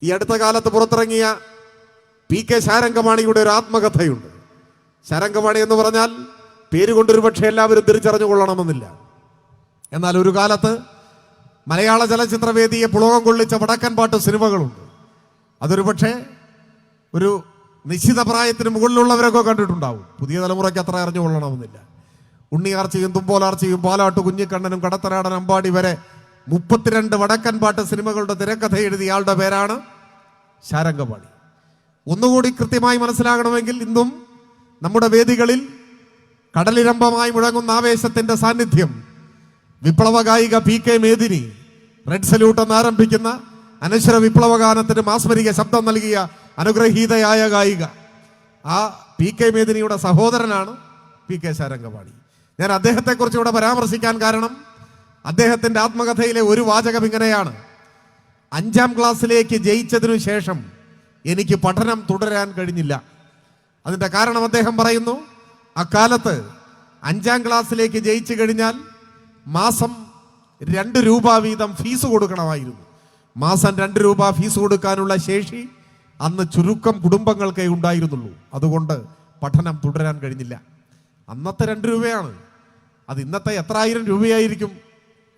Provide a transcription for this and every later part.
ഈ അടുത്ത കാലത്ത് പുറത്തിറങ്ങിയ PK ശാരംഗമാണിയുടെ ഒരു ആത്മകഥയുണ്ട്. ശാരംഗമാണി എന്ന് പറഞ്ഞാൽ പേരുകൊണ്ടൊരു പക്ഷേ എല്ലാവരും തിരിച്ചറിഞ്ഞു കൊള്ളണമെന്നില്ല. എന്നാൽ ഒരു കാലത്ത് മലയാള ചലച്ചിത്രവേദിയെ പുളകം കൊള്ളിച്ച വടക്കൻ പാട്ട് സിനിമകളുണ്ട്. അതൊരു പക്ഷേ ഒരു നിശ്ചിത പ്രായത്തിന് മുകളിലുള്ളവരൊക്കെ കണ്ടിട്ടുണ്ടാവും. പുതിയ തലമുറയ്ക്ക് അത്ര അറിഞ്ഞു കൊള്ളണമെന്നില്ല. ഉണ്ണിയാർച്ചയും തുമ്പോലാർച്ചയും പാലാട്ട് കുഞ്ഞിക്കണ്ണനും കടത്തനാടൻ അമ്പാടി വരെ 32 വടക്കൻ പാട്ട് സിനിമകളുടെ തിരക്കഥ എഴുതിയ ആളുടെ പേരാണ് ശാരംഗമാണി. ഒന്നുകൂടി കൃത്യമായി മനസ്സിലാകണമെങ്കിൽ ഇന്നും നമ്മുടെ വേദികളിൽ കടലിരമ്പമായി മുഴങ്ങുന്ന ആവേശത്തിന്റെ സാന്നിധ്യം വിപ്ലവ ഗായിക PK മേദിനി റെഡ് സല്യൂട്ട് എന്ന് ആരംഭിക്കുന്ന അനശ്വര വിപ്ലവ ഗാനത്തിന് മാസ്മരിക ശബ്ദം നൽകിയ അനുഗ്രഹീതയായ ഗായിക, ആ PK മേദിനിയുടെ സഹോദരനാണ് PK ശാരംഗമാണി. ഞാൻ അദ്ദേഹത്തെക്കുറിച്ച് ഇവിടെ പരാമർശിക്കാൻ കാരണം അദ്ദേഹത്തിന്റെ ആത്മകഥയിലെ ഒരു വാചകം ഇങ്ങനെയാണ്: 5ാം ക്ലാസ്സിലേക്ക് ജയിച്ചതിനു ശേഷം എനിക്ക് പഠനം തുടരാൻ കഴിഞ്ഞില്ല. അതിന്റെ കാരണം അദ്ദേഹം പറയുന്നു, അക്കാലത്ത് 5ാം ക്ലാസ്സിലേക്ക് ജയിച്ചു കഴിഞ്ഞാൽ മാസം 2 രൂപ വീതം ഫീസ് കൊടുക്കണമായിരുന്നു. മാസം 2 രൂപ ഫീസ് കൊടുക്കാനുള്ള ശേഷി അന്ന് ചുരുക്കം കുടുംബങ്ങൾക്കേ ഉണ്ടായിരുന്നുള്ളൂ. അതുകൊണ്ട് പഠനം തുടരാൻ കഴിഞ്ഞില്ല. അന്നത്തെ 2 രൂപയാണ്. അത് ഇന്നത്തെ എത്ര ആയിരം രൂപയായിരിക്കും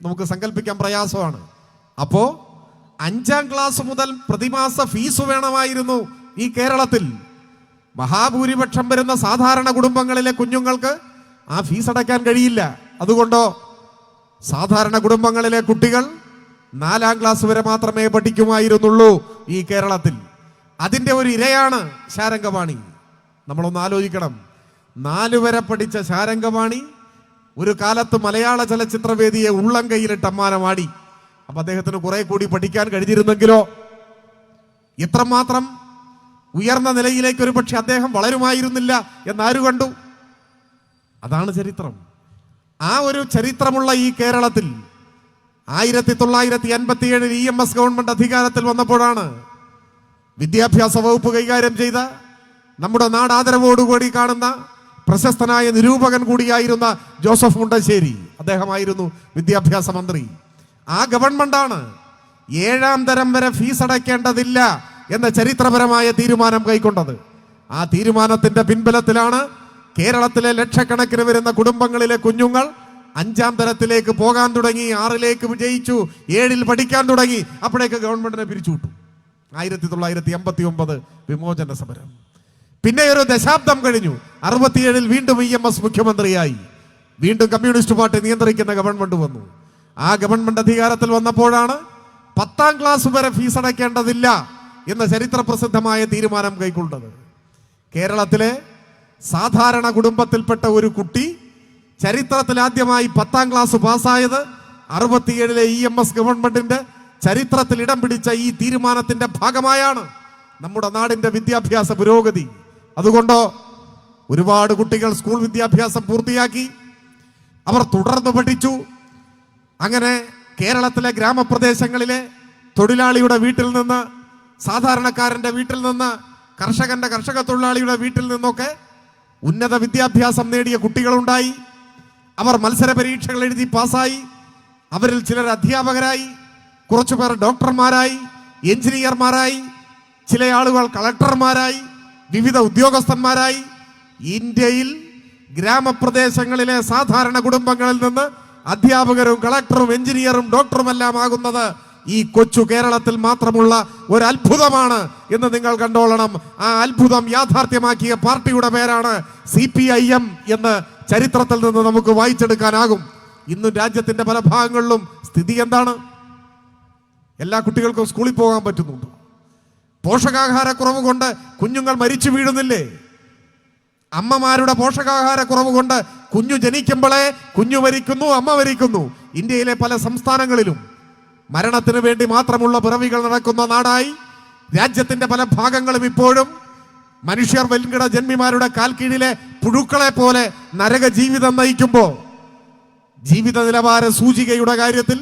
നമുക്ക് സങ്കല്പിക്കാൻ പ്രയാസമാണ്. അപ്പോ 5ാം ക്ലാസ് മുതൽ പ്രതിമാസ ഫീസ് വേണമായിരുന്നു ഈ കേരളത്തിൽ. മഹാഭൂരിപക്ഷം വരുന്ന സാധാരണ കുടുംബങ്ങളിലെ കുഞ്ഞുങ്ങൾക്ക് ആ ഫീസ് അടയ്ക്കാൻ കഴിയില്ല. അതുകൊണ്ടോ സാധാരണ കുടുംബങ്ങളിലെ കുട്ടികൾ 4ാം ക്ലാസ് വരെ മാത്രമേ പഠിക്കുമായിരുന്നുള്ളൂ ഈ കേരളത്തിൽ. അതിൻ്റെ ഒരു ഇരയാണ് ശാരംഗമാണി. നമ്മളൊന്ന് ആലോചിക്കണം. 4 വരെ പഠിച്ച ശാരംഗമാണി ഒരു കാലത്ത് മലയാള ചലച്ചിത്രവേദിയെ ഉള്ളം കൈയിലിട്ട് അമ്മാനമാടി. അപ്പൊ അദ്ദേഹത്തിന് കുറെ കൂടി പഠിക്കാൻ കഴിഞ്ഞിരുന്നെങ്കിലോ ഇത്രമാത്രം ഉയർന്ന നിലയിലേക്ക് ഒരു പക്ഷെ അദ്ദേഹം വളരുമായിരുന്നില്ല എന്നാരു കണ്ടു? അതാണ് ചരിത്രം. ആ ഒരു ചരിത്രമുള്ള ഈ കേരളത്തിൽ 1957 EMS ഗവൺമെന്റ് അധികാരത്തിൽ വന്നപ്പോഴാണ് വിദ്യാഭ്യാസ വകുപ്പ് കൈകാര്യം ചെയ്ത നമ്മുടെ നാട് ആദരവോടുകൂടി കാണുന്ന പ്രശസ്തനായ നിരൂപകൻ കൂടിയായിരുന്ന ജോസഫ് മുണ്ടശ്ശേരി, അദ്ദേഹമായിരുന്നു വിദ്യാഭ്യാസ മന്ത്രി. ആ ഗവൺമെന്റാണ് 7ാം തരം വരെ ഫീസ് അടയ്ക്കേണ്ടതില്ല എന്ന ചരിത്രപരമായ തീരുമാനം കൈക്കൊണ്ടത്. ആ തീരുമാനത്തിന്റെ പിൻബലത്തിലാണ് കേരളത്തിലെ ലക്ഷക്കണക്കിന് വരുന്ന കുടുംബങ്ങളിലെ കുഞ്ഞുങ്ങൾ 5ാം തരത്തിലേക്ക് പോകാൻ തുടങ്ങി, 6ലേക്ക് വിജയിച്ചു, 7ൽ പഠിക്കാൻ തുടങ്ങി. അപ്പോഴേക്ക് ഗവൺമെന്റിനെ പിരിച്ചുവിട്ടു. 1989 വിമോചന സമരം. പിന്നെ ഒരു ദശാബ്ദം കഴിഞ്ഞു. 67 വീണ്ടും EMS മുഖ്യമന്ത്രിയായി. വീണ്ടും കമ്മ്യൂണിസ്റ്റ് പാർട്ടി നിയന്ത്രിക്കുന്ന ഗവൺമെന്റ് വന്നു. ആ ഗവൺമെന്റ് അധികാരത്തിൽ വന്നപ്പോഴാണ് 10ാം ക്ലാസ് വരെ ഫീസ് അടയ്ക്കേണ്ടതില്ല എന്ന ചരിത്ര പ്രസിദ്ധമായ തീരുമാനം കൈക്കൊണ്ടത്. കേരളത്തിലെ സാധാരണ കുടുംബത്തിൽപ്പെട്ട ഒരു കുട്ടി ചരിത്രത്തിൽ ആദ്യമായി 10ാം ക്ലാസ് പാസ്സായത് 67 EMS ഗവൺമെന്റിന്റെ ചരിത്രത്തിൽ ഇടം പിടിച്ച ഈ തീരുമാനത്തിന്റെ ഭാഗമായാണ് നമ്മുടെ നാടിന്റെ വിദ്യാഭ്യാസ പുരോഗതി. അതുകൊണ്ടോ ഒരുപാട് കുട്ടികൾ സ്കൂൾ വിദ്യാഭ്യാസം പൂർത്തിയാക്കി, അവർ തുടർന്ന് പഠിച്ചു. അങ്ങനെ കേരളത്തിലെ ഗ്രാമപ്രദേശങ്ങളിലെ തൊഴിലാളിയുടെ വീട്ടിൽ നിന്ന്, സാധാരണക്കാരന്റെ വീട്ടിൽ നിന്ന്, കർഷക തൊഴിലാളിയുടെ വീട്ടിൽ നിന്നൊക്കെ ഉന്നത വിദ്യാഭ്യാസം നേടിയ കുട്ടികളുണ്ടായി. അവർ മത്സര പരീക്ഷകൾ എഴുതി പാസ്സായി. അവരിൽ ചിലർ അധ്യാപകരായി, കുറച്ചുപേർ ഡോക്ടർമാരായി, എഞ്ചിനീയർമാരായി, ചില ആളുകൾ കളക്ടർമാരായി, വിവിധ ഉദ്യോഗസ്ഥന്മാരായി. ഇന്ത്യയിൽ ഗ്രാമപ്രദേശങ്ങളിലെ സാധാരണ കുടുംബങ്ങളിൽ നിന്ന് അധ്യാപകരും കളക്ടറും എഞ്ചിനീയറും ഡോക്ടറുമെല്ലാം ആകുന്നത് ഈ കൊച്ചു കേരളത്തിൽ മാത്രമുള്ള ഒരു അത്ഭുതമാണ് എന്ന് നിങ്ങൾ കണ്ടോളണം. ആ അത്ഭുതം യാഥാർത്ഥ്യമാക്കിയ പാർട്ടിയുടെ പേരാണ് CPIM എന്ന് ചരിത്രത്തിൽ നിന്ന് നമുക്ക് വായിച്ചെടുക്കാനാകും. ഇന്നും രാജ്യത്തിന്റെ പല ഭാഗങ്ങളിലും സ്ഥിതി എന്താണ്? എല്ലാ കുട്ടികൾക്കും സ്കൂളിൽ പോകാൻ പറ്റുന്നുണ്ടോ? പോഷകാഹാരക്കുറവ് കൊണ്ട് കുഞ്ഞുങ്ങൾ മരിച്ചു വീഴുന്നില്ലേ? അമ്മമാരുടെ പോഷകാഹാരക്കുറവ് കൊണ്ട് കുഞ്ഞു ജനിക്കുമ്പോഴേ കുഞ്ഞു മരിക്കുന്നു, അമ്മ മരിക്കുന്നു. ഇന്ത്യയിലെ പല സംസ്ഥാനങ്ങളിലും മരണത്തിന് വേണ്ടി മാത്രമുള്ള പിറവികൾ നടക്കുന്ന നാടായി രാജ്യത്തിന്റെ പല ഭാഗങ്ങളും ഇപ്പോഴും മനുഷ്യർ വൻകിട ജന്മിമാരുടെ കാൽ കീഴിലെ പുഴുക്കളെ പോലെ നരക ജീവിതം നയിക്കുമ്പോൾ ജീവിത നിലവാര സൂചികയുടെ കാര്യത്തിൽ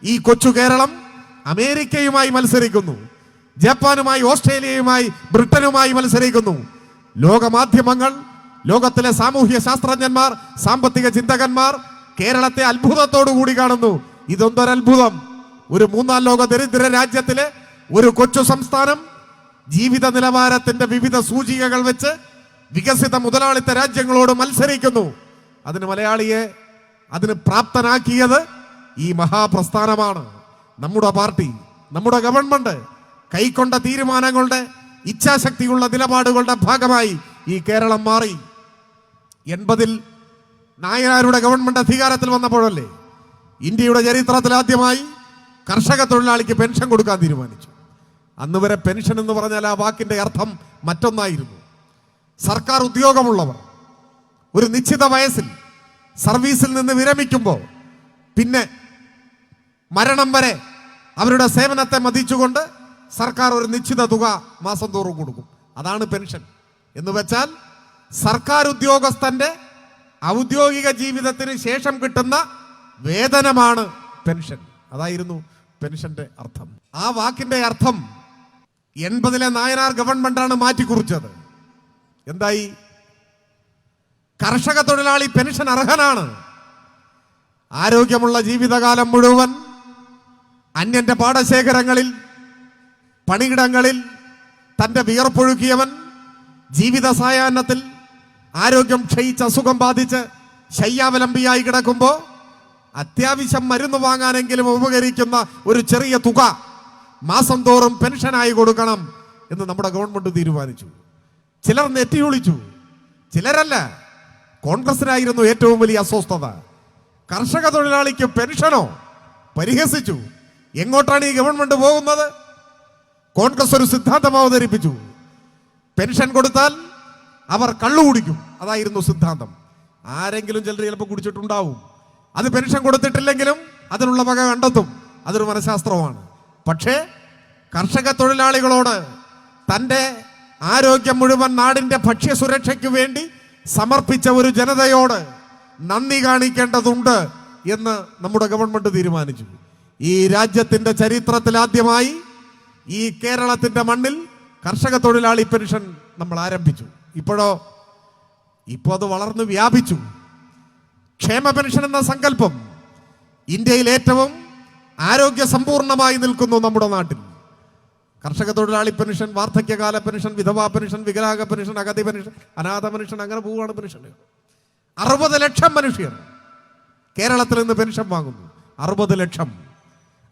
ഈ കൊച്ചു കേരളം അമേരിക്കയുമായി മത്സരിക്കുന്നു, ജപ്പാനുമായി, ഓസ്ട്രേലിയയുമായി, ബ്രിട്ടനുമായി മത്സരിക്കുന്നു. ലോകമാധ്യമങ്ങൾ, ലോകത്തിലെ സാമൂഹ്യ ശാസ്ത്രജ്ഞന്മാർ, സാമ്പത്തിക ചിന്തകന്മാർ കേരളത്തെ അത്ഭുതത്തോടു കൂടി കാണുന്നു. ഇതൊന്നൊരത്ഭുതം. ഒരു 3ാം ലോക ദരിദ്ര രാജ്യത്തിലെ ഒരു കൊച്ചു സംസ്ഥാനം ജീവിത നിലവാരത്തിന്റെ വിവിധ സൂചികകൾ വെച്ച് വികസിത മുതലാളിത്ത രാജ്യങ്ങളോട് മത്സരിക്കുന്നു. അതിന് പ്രാപ്തനാക്കിയത് ഈ മഹാപ്രസ്ഥാനമാണ്. നമ്മുടെ പാർട്ടി, നമ്മുടെ ഗവൺമെന്റ് കൈക്കൊണ്ട തീരുമാനങ്ങളുടെ, ഇച്ഛാശക്തിയുള്ള നിലപാടുകളുടെ ഭാഗമായി ഈ കേരളം മാറി. 80-ൽ നായനാരുടെ ഗവൺമെന്റ് അധികാരത്തിൽ വന്നപ്പോഴല്ലേ ഇന്ത്യയുടെ ചരിത്രത്തിൽ ആദ്യമായി കർഷക തൊഴിലാളിക്ക് പെൻഷൻ കൊടുക്കാൻ തീരുമാനിച്ചു. അന്ന് വരെ പെൻഷൻ എന്ന് പറഞ്ഞാൽ ആ വാക്കിന്റെ അർത്ഥം മറ്റൊന്നായിരുന്നു. സർക്കാർ ഉദ്യോഗമുള്ളവർ ഒരു നിശ്ചിത വയസ്സിൽ സർവീസിൽ നിന്ന് വിരമിക്കുമ്പോൾ പിന്നെ മരണം വരെ അവരുടെ സേവനത്തെ മതിച്ചുകൊണ്ട് സർക്കാർ ഒരു നിശ്ചിത തുക മാസം തോറും കൊടുക്കും. അതാണ് പെൻഷൻ എന്ന് വെച്ചാൽ സർക്കാർ ഉദ്യോഗസ്ഥന്റെ ഔദ്യോഗിക ജീവിതത്തിന് ശേഷം കിട്ടുന്ന വേതനമാണ് പെൻഷൻ. അതായിരുന്നു പെൻഷന്റെ അർത്ഥം. ആ വാക്കിന്റെ അർത്ഥം 80-ലെ നായനാർ ഗവൺമെന്റാണ് മാറ്റിക്കുറിച്ചത്. എന്തായി? കർഷക തൊഴിലാളി പെൻഷൻ അർഹനാണ്. ആരോഗ്യമുള്ള ജീവിതകാലം മുഴുവൻ അന്യന്റെ പാടശേഖരങ്ങളിൽ, പണിയിടങ്ങളിൽ തന്റെ വിയർപ്പൊഴുക്കിയവൻ ജീവിത സായാഹ്നത്തിൽ ആരോഗ്യം ക്ഷയിച്ച് അസുഖം ബാധിച്ച് ശയ്യാവലംബിയായി കിടക്കുമ്പോൾ അത്യാവശ്യം മരുന്ന് വാങ്ങാനെങ്കിലും ഉപകരിക്കുന്ന ഒരു ചെറിയ തുക മാസം തോറും പെൻഷനായി കൊടുക്കണം എന്ന് നമ്മുടെ ഗവൺമെന്റ് തീരുമാനിച്ചു. ചിലർ നെറ്റിയൊളിച്ചു, ചിലരല്ല. കോൺഗ്രസിനായിരുന്നു ഏറ്റവും വലിയ അസ്വസ്ഥത. കർഷക തൊഴിലാളിക്ക് പെൻഷനോ? പരിഹസിച്ചു. എങ്ങോട്ടാണ് ഈ ഗവൺമെന്റ് പോകുന്നത്? കോൺഗ്രസ് ഒരു സിദ്ധാന്തം അവതരിപ്പിച്ചു. പെൻഷൻ കൊടുത്താൽ അവർ കള്ളു കുടിക്കും. അതായിരുന്നു സിദ്ധാന്തം. ആരെങ്കിലും ചിലർ ചിലപ്പോൾ കുടിച്ചിട്ടുണ്ടാവും. അത് പെൻഷൻ കൊടുത്തിട്ടില്ലെങ്കിലും അതിനുള്ള വക കണ്ടെത്തും. അതൊരു മനഃശാസ്ത്രമാണ്. പക്ഷേ കർഷക തൊഴിലാളികളോട് തൻ്റെ ആരോഗ്യം മുഴുവൻ നാടിൻ്റെ ഭക്ഷ്യസുരക്ഷയ്ക്ക് വേണ്ടി സമർപ്പിച്ച ഒരു ജനതയോട് നന്ദി കാണിക്കേണ്ടതുണ്ട് എന്ന് നമ്മുടെ ഗവൺമെന്റ് തീരുമാനിച്ചു. ഈ രാജ്യത്തിൻ്റെ ചരിത്രത്തിൽ ആദ്യമായി ഈ കേരളത്തിൻ്റെ മണ്ണിൽ കർഷക തൊഴിലാളി പെൻഷൻ നമ്മൾ ആരംഭിച്ചു. ഇപ്പോൾ അത് വളർന്നു വ്യാപിച്ചു. ക്ഷേമ പെൻഷൻ എന്ന സങ്കല്പം ഇന്ത്യയിൽ ഏറ്റവും ആരോഗ്യ സമ്പൂർണമായി നിൽക്കുന്നു നമ്മുടെ നാട്ടിൽ. കർഷക തൊഴിലാളി പെൻഷൻ, വാർദ്ധക്യകാല പെൻഷൻ, വിധവാ പെൻഷൻ, വികലാംഗ പെൻഷൻ, അഗതി പെൻഷൻ, അനാഥ പെൻഷൻ, അങ്ങനെ പോവുകയാണ് പെൻഷൻ. 60 ലക്ഷം മനുഷ്യർ കേരളത്തിൽ നിന്ന് പെൻഷൻ വാങ്ങുന്നു. 60 ലക്ഷം.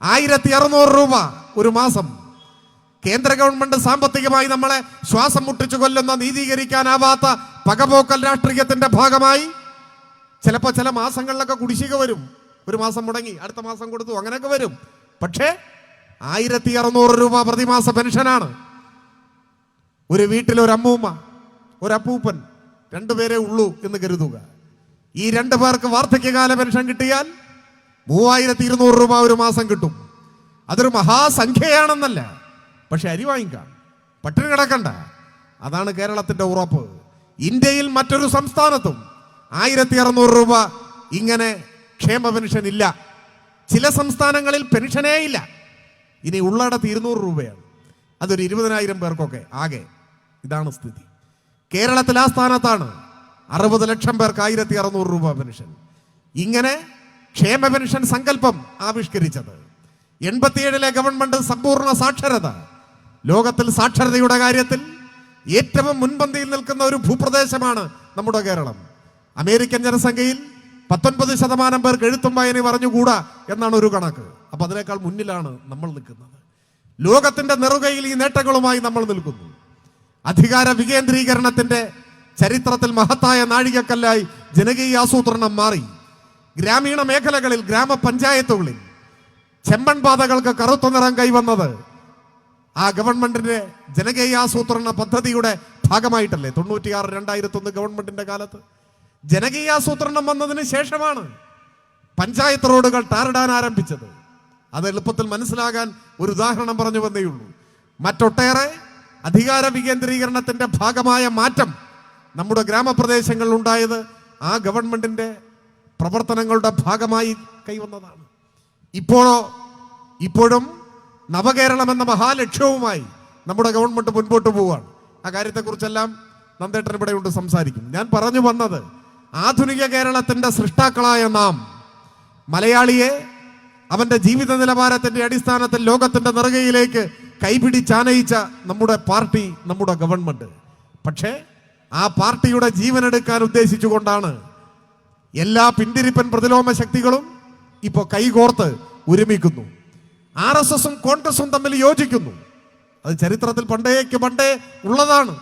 1600 രൂപ ഒരു മാസം. കേന്ദ്ര ഗവൺമെന്റ് സാമ്പത്തികമായി നമ്മളെ ശ്വാസം മുട്ടിച്ചു കൊല്ലുന്ന, നീതീകരിക്കാനാവാത്ത പകപോക്കൽ രാഷ്ട്രീയത്തിന്റെ ഭാഗമായി ചിലപ്പോൾ ചില മാസങ്ങളിലൊക്കെ കുടിശ്ശിക വരും. ഒരു മാസം മുടങ്ങി, അടുത്ത മാസം കൊടുത്തു, അങ്ങനെയൊക്കെ വരും. പക്ഷേ 1600 രൂപ പ്രതിമാസ പെൻഷനാണ്. ഒരു വീട്ടിൽ ഒരു അമ്മൂമ്മ, ഒരു അപ്പൂപ്പൻ, 2 പേരേ ഉള്ളൂ എന്ന് കരുതുക. ഈ 2 പേർക്ക് വാർദ്ധക്യകാല പെൻഷൻ കിട്ടിയാൽ 3200 രൂപ ഒരു മാസം കിട്ടും. അതൊരു മഹാസംഖ്യയാണെന്നല്ല, പക്ഷെ അരി വാങ്ങിക്കാം, പട്ടിണി കിടക്കണ്ട. അതാണ് കേരളത്തിന്റെ ഉറപ്പ്. ഇന്ത്യയിൽ മറ്റൊരു സംസ്ഥാനത്തും 1600 രൂപ ഇങ്ങനെ ക്ഷേമ പെൻഷൻ ഇല്ല. ചില സംസ്ഥാനങ്ങളിൽ പെൻഷനേ ഇല്ല. ഇനി ഉള്ളിടത്ത് 200 രൂപയാണ്. അതൊരു 20,000 പേർക്കൊക്കെ ആകെ. ഇതാണ് സ്ഥിതി. കേരളത്തിൽ ആ സ്ഥാനത്താണ് 60 ലക്ഷം പേർക്ക് 1600 രൂപ പെൻഷൻ. ഇങ്ങനെ ക്ഷേമ പെൻഷൻ സങ്കല്പം ആവിഷ്കരിച്ചത് 87-ലെ ഗവൺമെന്റ് സമ്പൂർണ്ണ സാക്ഷരത. ലോകത്തിൽ സാക്ഷരതയുടെ കാര്യത്തിൽ ഏറ്റവും മുൻപന്തിയിൽ നിൽക്കുന്ന ഒരു ഭൂപ്രദേശമാണ് നമ്മുടെ കേരളം. അമേരിക്കൻ ജനസംഖ്യയിൽ 19% പേർക്ക് എഴുത്തും വായനയും അറിഞ്ഞുകൂടാ എന്നാണ് ഒരു കണക്ക്. അപ്പൊ അതിനേക്കാൾ മുന്നിലാണ് നമ്മൾ നിൽക്കുന്നത്. ലോകത്തിന്റെ നെറുകയിൽ ഈ നേട്ടങ്ങളുമായി നമ്മൾ നിൽക്കുന്നു. അധികാര വികേന്ദ്രീകരണത്തിന്റെ ചരിത്രത്തിൽ മഹത്തായ നാഴികക്കല്ലായി ജനകീയ ആസൂത്രണം മാറി. ഗ്രാമീണ മേഖലകളിൽ, ഗ്രാമപഞ്ചായത്തുകളിൽ ചെമ്മൺ പാതകൾക്ക് കറുത്ത നിറം കൈവന്നത് ആ ഗവൺമെന്റിന്റെ ജനകീയാസൂത്രണ പദ്ധതിയുടെ ഭാഗമായിട്ടല്ലേ? 96-2001 ഗവൺമെന്റിന്റെ കാലത്ത് ജനകീയാസൂത്രണം വന്നതിന് ശേഷമാണ് പഞ്ചായത്ത് റോഡുകൾ ടാറിടാൻ ആരംഭിച്ചത്. അത് എളുപ്പത്തിൽ മനസ്സിലാകാൻ ഒരു ഉദാഹരണം പറഞ്ഞു വന്നേയുള്ളൂ. മറ്റൊട്ടേറെ അധികാര വികേന്ദ്രീകരണത്തിന്റെ ഭാഗമായ മാറ്റം നമ്മുടെ ഗ്രാമപ്രദേശങ്ങളിൽ ഉണ്ടായത് ആ ഗവൺമെന്റിന്റെ പ്രവർത്തനങ്ങളുടെ ഭാഗമായി കൈവന്നതാണ്. ഇപ്പോഴും നവകേരളം എന്ന മഹാലക്ഷ്യവുമായി നമ്മുടെ ഗവൺമെന്റ് മുൻപോട്ട് പോവുകയാണ്. ആ കാര്യത്തെക്കുറിച്ചെല്ലാം നന്ദേട്ടൻ ഇവിടെയുണ്ട്, സംസാരിക്കും. ഞാൻ പറഞ്ഞു വന്നത്, ആധുനിക കേരളത്തിന്റെ സൃഷ്ടാക്കളായ നാം മലയാളിയെ അവന്റെ ജീവിത നിലവാരത്തിന്റെ അടിസ്ഥാനത്തിൽ ലോകത്തിന്റെ നെറുകയിലേക്ക് കൈപിടിച്ചാനയിച്ച നമ്മുടെ പാർട്ടി, നമ്മുടെ ഗവൺമെന്റ്. പക്ഷേ ആ പാർട്ടിയുടെ ജീവനെടുക്കാൻ ഉദ്ദേശിച്ചുകൊണ്ടാണ് എല്ലാ പിന്തിരിപ്പൻ പ്രതിലോമ ശക്തികളും ഇപ്പോൾ കൈകോർത്ത് ഒരുമിക്കുന്നു. RSSും കോൺഗ്രസും തമ്മിൽ യോജിക്കുന്നു. അത് ചരിത്രത്തിൽ പണ്ടേ ഉള്ളതാണ്.